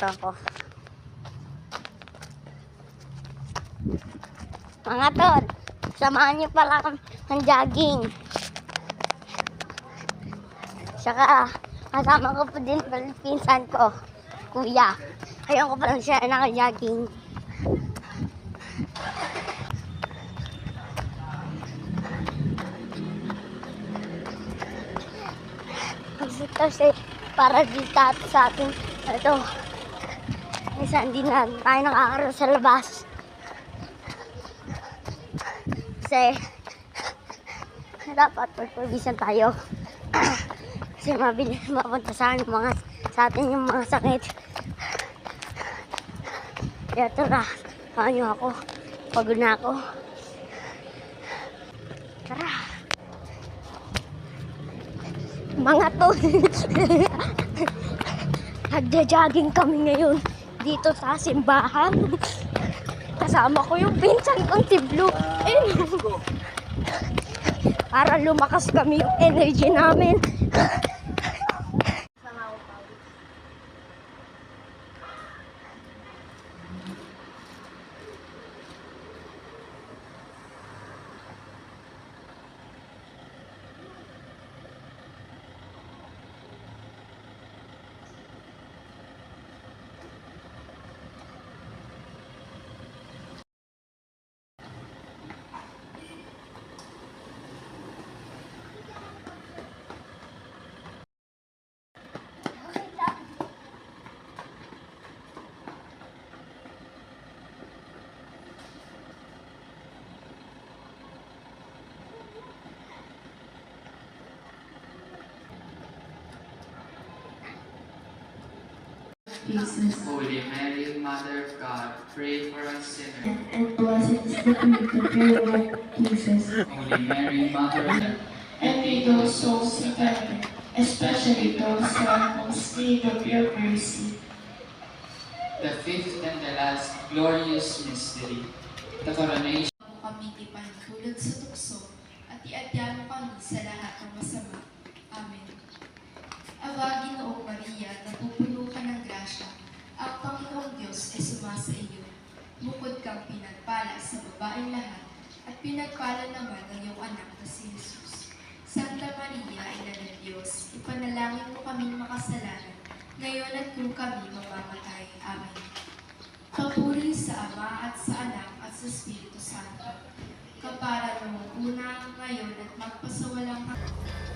Ito ako. Mga tol, samahan niyo pala kami ng jogging. Saka, kasama ko pa din pala pinsan ko, kuya. Ayun ko pala siya naka-jogging. Kasi para dito sa atin, ito, minsan hindi na tayo nakakaroon sa labas. Kasi, dapat pagpabisan tayo. Kasi mabilis mapunta sa atin yung mga sakit. Kaya tara, paano ako? Pagod na ako. Tara. Mga tol, nagja-jogging kami ngayon dito sa simbahan. Kasama ko yung pinsan kong si Blue. Para lumakas kami yung energy namin. Jesus. Holy Mary, Mother of God, pray for us sinners. And blessed is the fruit of your womb, Jesus. Holy Mary, Mother of God, And may those souls in heaven, especially those who are most in need of your mercy. the fifth and the last glorious mystery, the coronation. Kami ipanhulog sa tukso at iadya mo kami sa lahat ng masama. Amen. Aba, Ginoong Maria, napupuno ka ng grasya, ang Panginoong Diyos ay sumasa iyo. Bukod kang pinagpala sa babaeng lahat, at pinagpala naman ng iyong anak na si Jesus. Santa Maria, Ina ng Diyos, ipanalangin mo kaming makasalanan, ngayon at kung kami mamamatay. Amen. Papuri sa Ama at sa Anak at sa Espiritu Santo, kapara noong una, ngayon at magpasawalang hanggan.